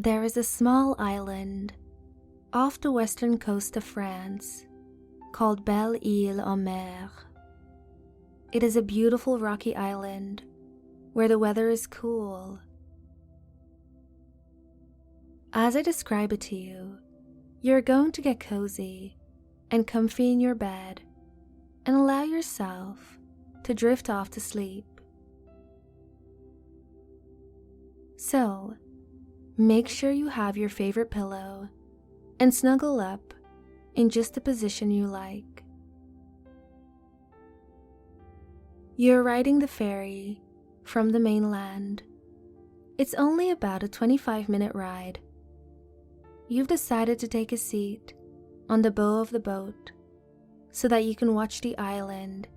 There is a small island off the western coast of France called Belle-Île-en-Mer. It is a beautiful rocky island where the weather is cool. As I describe it to you, you're going to get cozy and comfy in your bed and allow yourself to drift off to sleep. So, make sure you have your favorite pillow and snuggle up in just the position you like. You're riding the ferry from the mainland. It's only about a 25-minute ride. You've decided to take a seat on the bow of the boat so that you can watch the island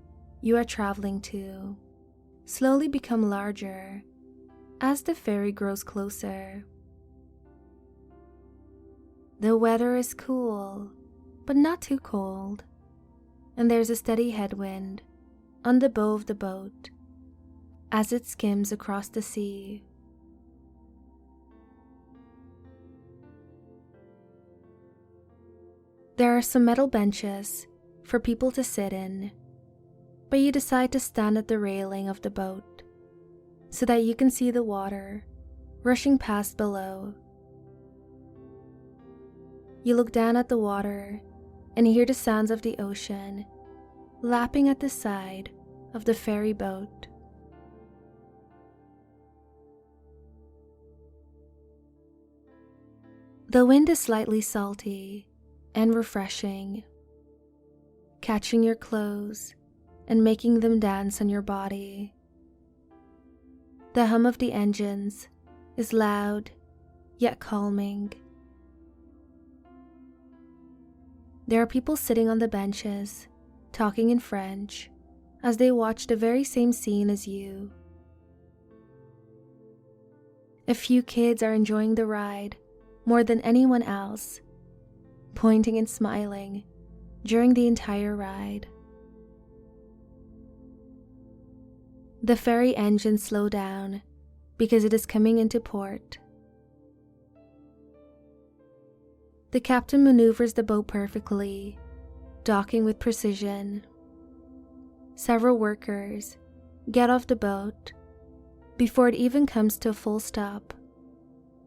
you are traveling to slowly become larger as the ferry grows closer. The weather is cool, but not too cold, and there's a steady headwind on the bow of the boat as it skims across the sea. There are some metal benches for people to sit in, but you decide to stand at the railing of the boat so that you can see the water rushing past below. You look down at the water and hear the sounds of the ocean lapping at the side of the ferry boat. The wind is slightly salty and refreshing, catching your clothes and making them dance on your body. The hum of the engines is loud yet calming. There are people sitting on the benches, talking in French, as they watch the very same scene as you. A few kids are enjoying the ride more than anyone else, pointing and smiling during the entire ride. The ferry engines slow down because it is coming into port. The captain maneuvers the boat perfectly, docking with precision. Several workers get off the boat before it even comes to a full stop,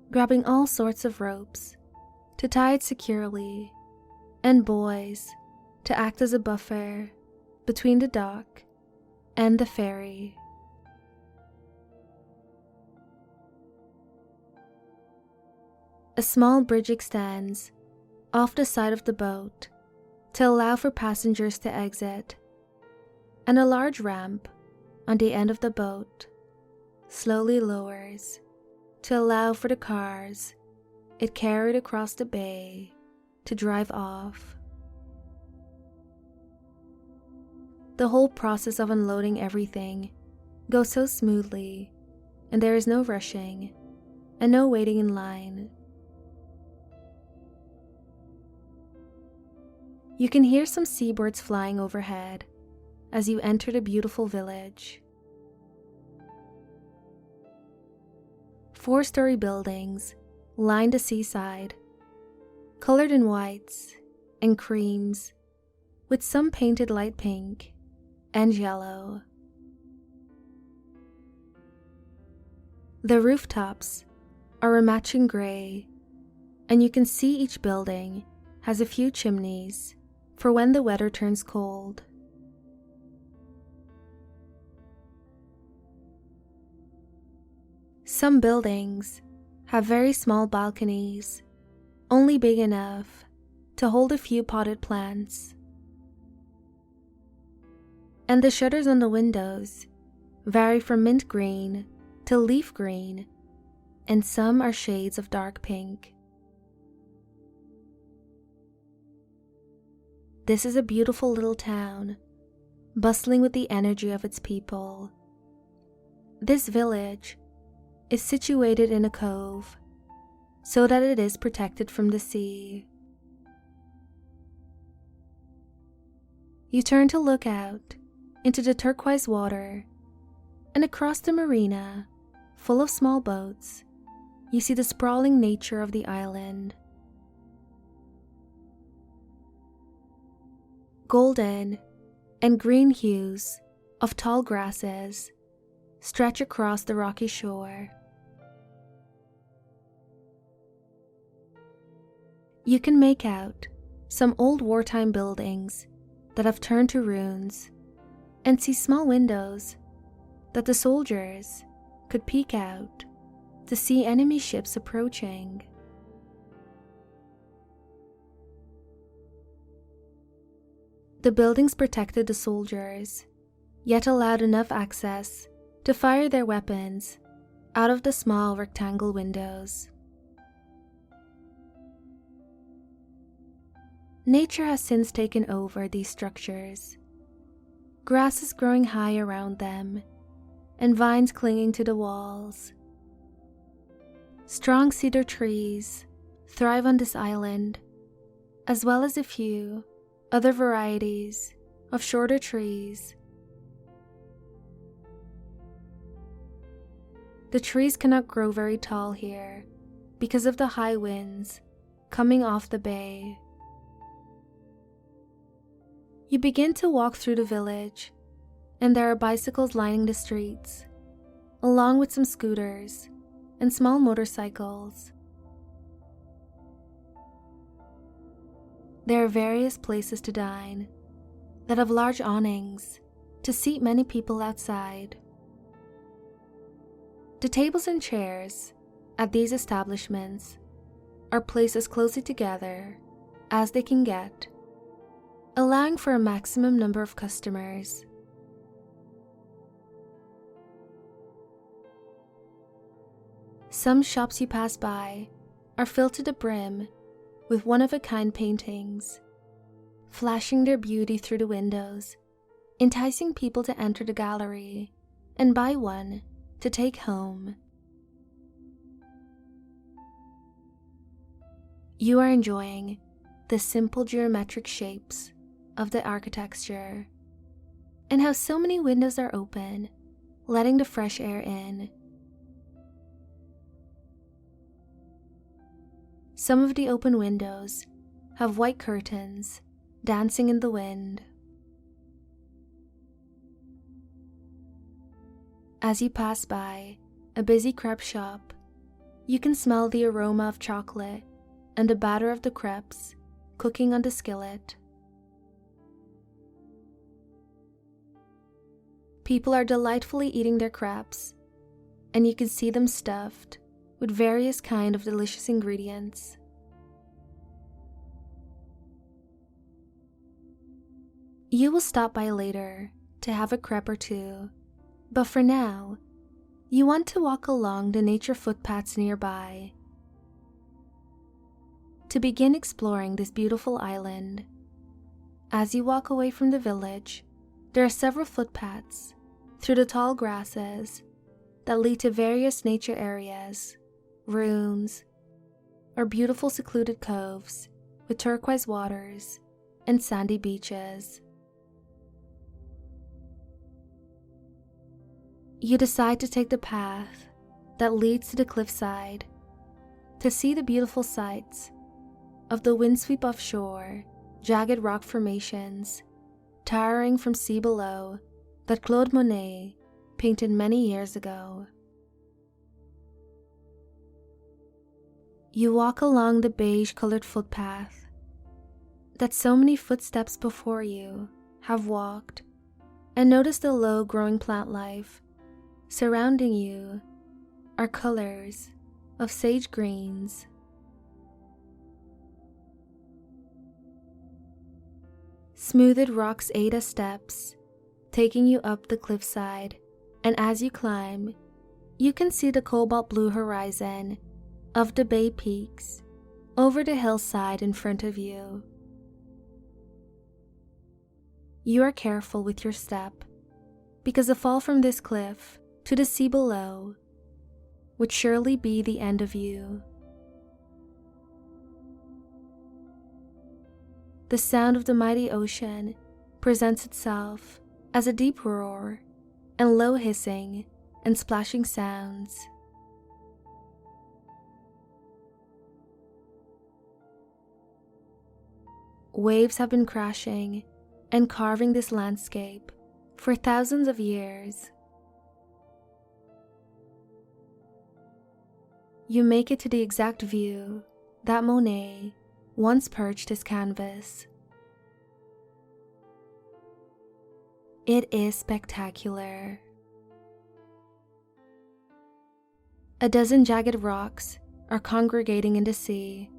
grabbing all sorts of ropes to tie it securely, and buoys to act as a buffer between the dock and the ferry. A small bridge extends off the side of the boat to allow for passengers to exit, and a large ramp on the end of the boat slowly lowers to allow for the cars it carried across the bay to drive off. The whole process of unloading everything goes so smoothly, and there is no rushing and no waiting in line. You can hear some seabirds flying overhead as you enter the beautiful village. 4-story buildings line the seaside, colored in whites and creams, with some painted light pink and yellow. The rooftops are a matching gray, and you can see each building has a few chimneys for when the weather turns cold. Some buildings have very small balconies, only big enough to hold a few potted plants. And the shutters on the windows vary from mint green to leaf green, and some are shades of dark pink. This is a beautiful little town, bustling with the energy of its people. This village is situated in a cove, so that it is protected from the sea. You turn to look out into the turquoise water, and across the marina, full of small boats, you see the sprawling nature of the island. Golden and green hues of tall grasses stretch across the rocky shore. You can make out some old wartime buildings that have turned to ruins and see small windows that the soldiers could peek out to see enemy ships approaching. The buildings protected the soldiers, yet allowed enough access to fire their weapons out of the small rectangle windows. Nature has since taken over these structures. Grass is growing high around them, and vines clinging to the walls. Strong cedar trees thrive on this island, as well as a few other varieties of shorter trees. The trees cannot grow very tall here because of the high winds coming off the bay. You begin to walk through the village, and there are bicycles lining the streets, along with some scooters and small motorcycles. There are various places to dine that have large awnings to seat many people outside. The tables and chairs at these establishments are placed as closely together as they can get, allowing for a maximum number of customers. Some shops you pass by are filled to the brim with one-of-a-kind paintings, flashing their beauty through the windows, enticing people to enter the gallery and buy one to take home. You are enjoying the simple geometric shapes of the architecture and how so many windows are open, letting the fresh air in. Some of the open windows have white curtains dancing in the wind. As you pass by a busy crepe shop, you can smell the aroma of chocolate and the batter of the crepes cooking on the skillet. People are delightfully eating their crepes, and you can see them stuffed with various kinds of delicious ingredients. You will stop by later to have a crepe or two, but for now, you want to walk along the nature footpaths nearby to begin exploring this beautiful island. As you walk away from the village, there are several footpaths through the tall grasses that lead to various nature areas, ruins, or beautiful secluded coves with turquoise waters and sandy beaches. You decide to take the path that leads to the cliffside to see the beautiful sights of the windsweep offshore, jagged rock formations towering from sea below that Claude Monet painted many years ago. You walk along the beige-colored footpath that so many footsteps before you have walked, and notice the low-growing plant life surrounding you are colors of sage greens. Smoothed rocks aid as steps, taking you up the cliffside, and as you climb, you can see the cobalt blue horizon of the bay peaks over the hillside in front of you. You are careful with your step, because a fall from this cliff to the sea below would surely be the end of you. The sound of the mighty ocean presents itself as a deep roar and low hissing and splashing sounds. Waves have been crashing and carving this landscape for thousands of years. You make it to the exact view that Monet once perched his canvas. It is spectacular. A dozen jagged rocks are congregating in the sea,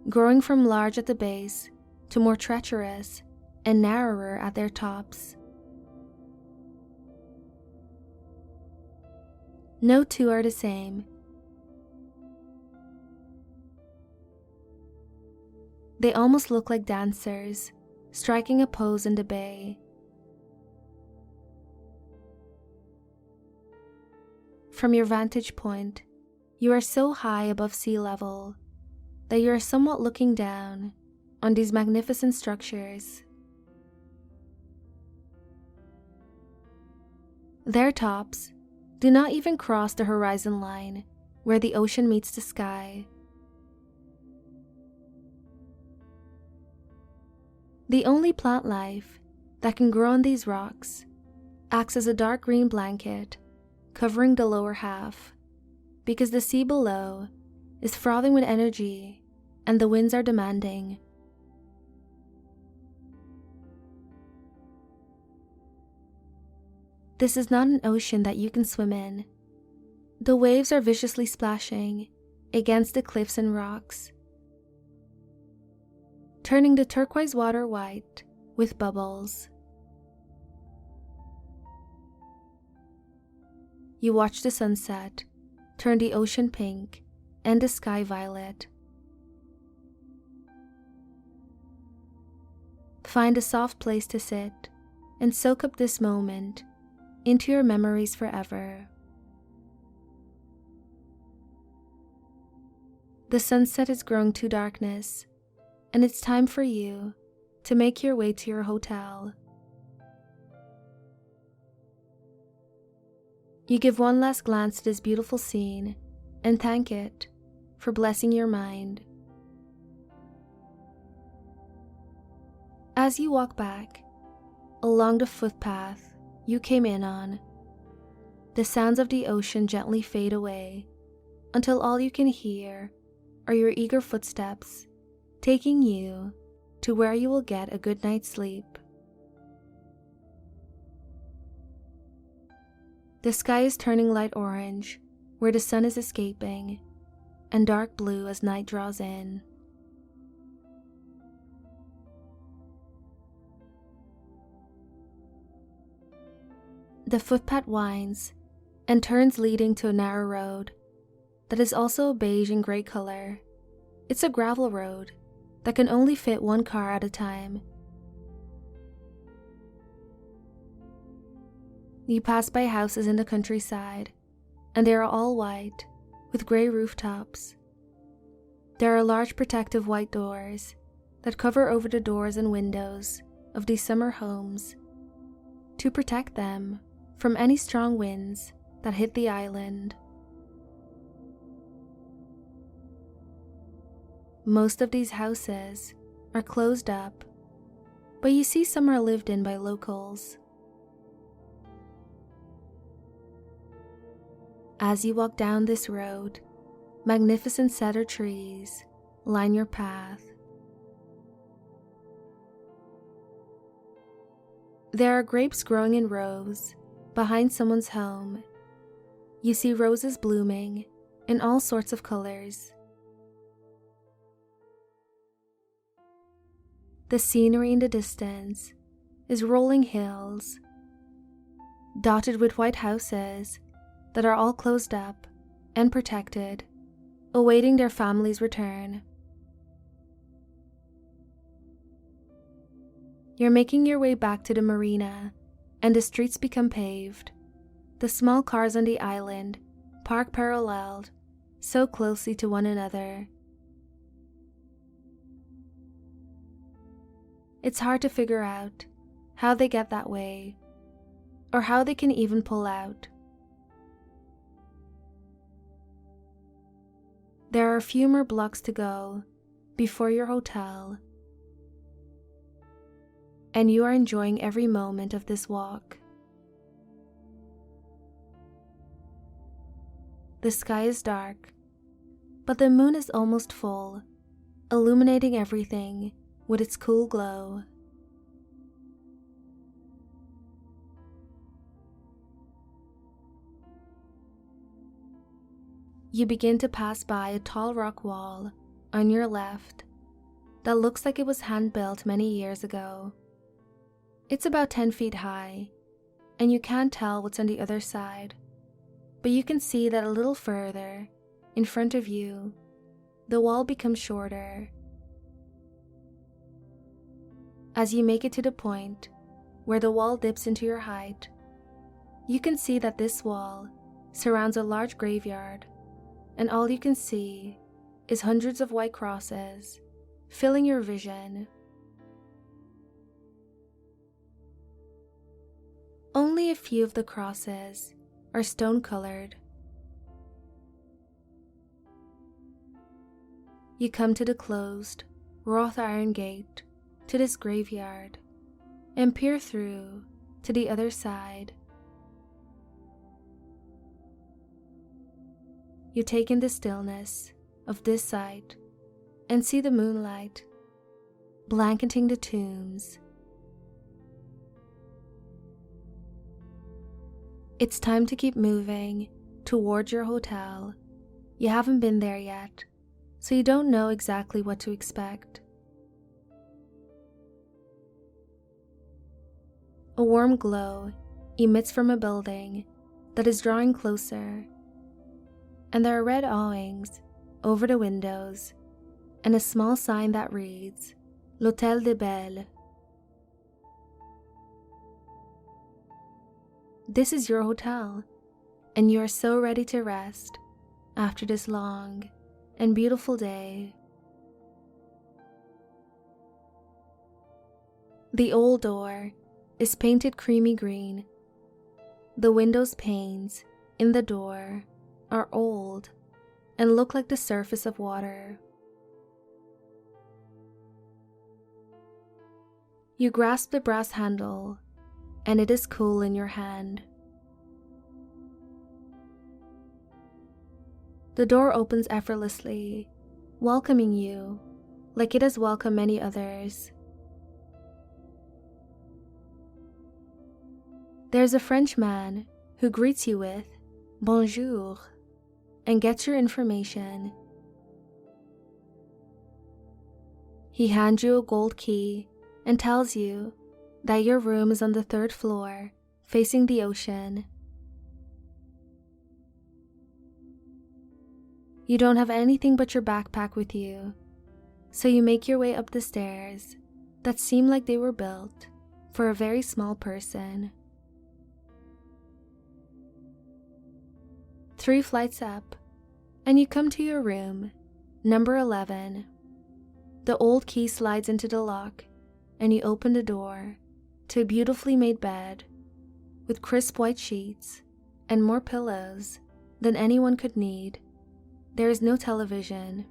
growing from large at the base to more treacherous and narrower at their tops. No two are the same. They almost look like dancers, striking a pose in the bay. From your vantage point, you are so high above sea level that you are somewhat looking down on these magnificent structures. Their tops do not even cross the horizon line where the ocean meets the sky. The only plant life that can grow on these rocks acts as a dark green blanket covering the lower half, because the sea below is frothing with energy and the winds are demanding. This is not an ocean that you can swim in. The waves are viciously splashing against the cliffs and rocks, turning the turquoise water white with bubbles. You watch the sunset turn the ocean pink and the sky violet. Find a soft place to sit and soak up this moment into your memories forever. The sunset is growing to darkness, and it's time for you to make your way to your hotel. You give one last glance at this beautiful scene and thank it for blessing your mind. As you walk back along the footpath you came in on, the sounds of the ocean gently fade away until all you can hear are your eager footsteps taking you to where you will get a good night's sleep. The sky is turning light orange where the sun is escaping, and dark blue as night draws in. The footpath winds and turns, leading to a narrow road that is also beige and gray color. It's a gravel road that can only fit one car at a time. You pass by houses in the countryside, and they are all white with gray rooftops. There are large protective white doors that cover over the doors and windows of these summer homes to protect them from any strong winds that hit the island. Most of these houses are closed up, but you see some are lived in by locals. As you walk down this road, magnificent cedar trees line your path. There are grapes growing in rows behind someone's home. You see roses blooming in all sorts of colors. The scenery in the distance is rolling hills, dotted with white houses that are all closed up and protected, awaiting their family's return. You're making your way back to the marina, and the streets become paved. The small cars on the island park paralleled, so closely to one another. It's hard to figure out how they get that way, or how they can even pull out. There are a few more blocks to go before your hotel, and you are enjoying every moment of this walk. The sky is dark, but the moon is almost full, illuminating everything with its cool glow. You begin to pass by a tall rock wall on your left that looks like it was hand-built many years ago. It's about 10 feet high, and you can't tell what's on the other side, but you can see that a little further, in front of you, the wall becomes shorter. As you make it to the point where the wall dips into your height, you can see that this wall surrounds a large graveyard, and all you can see is hundreds of white crosses filling your vision. Only a few of the crosses are stone-colored. You come to the closed, wrought iron gate to this graveyard and peer through to the other side. You take in the stillness of this site and see the moonlight blanketing the tombs. It's time to keep moving towards your hotel. You haven't been there yet, so you don't know exactly what to expect. A warm glow emits from a building that is drawing closer, and there are red awnings over the windows and a small sign that reads, L'Hôtel des Belles. This is your hotel, and you are so ready to rest after this long and beautiful day. The old door is painted creamy green. The window's panes in the door are old and look like the surface of water. You grasp the brass handle, and it is cool in your hand. The door opens effortlessly, welcoming you like it has welcomed many others. There's a French man who greets you with bonjour and gets your information. He hands you a gold key and tells you that your room is on the 3rd floor, facing the ocean. You don't have anything but your backpack with you, so you make your way up the stairs that seem like they were built for a very small person. 3 flights up, and you come to your room, number 11. The old key slides into the lock, and you open the door to a beautifully made bed with crisp white sheets and more pillows than anyone could need. There is no television,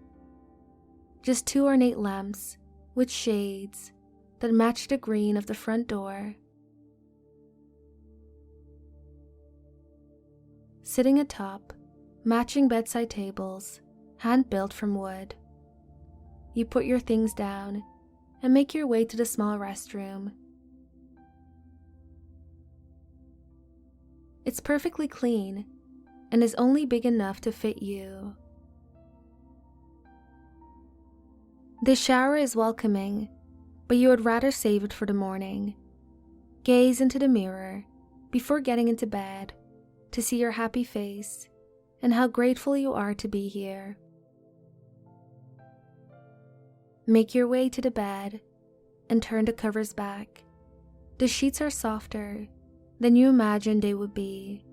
just 2 ornate lamps with shades that match the green of the front door. Sitting atop, matching bedside tables, hand-built from wood. You put your things down and make your way to the small restroom. It's perfectly clean and is only big enough to fit you. The shower is welcoming, but you would rather save it for the morning. Gaze into the mirror before getting into bed to see your happy face and how grateful you are to be here. Make your way to the bed and turn the covers back. The sheets are softer than you imagined they would be.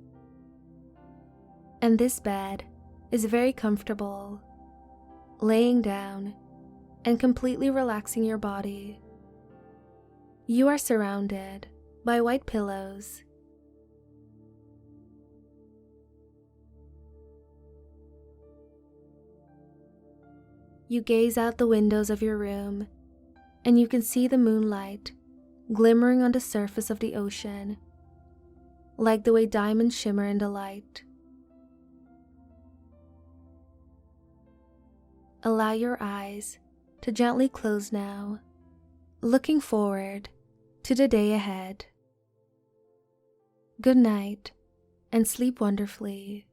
And this bed is very comfortable. Laying down and completely relaxing your body. You are surrounded by white pillows. You gaze out the windows of your room, and you can see the moonlight glimmering on the surface of the ocean, like the way diamonds shimmer in the light. Allow your eyes to gently close now, looking forward to the day ahead. Good night and sleep wonderfully.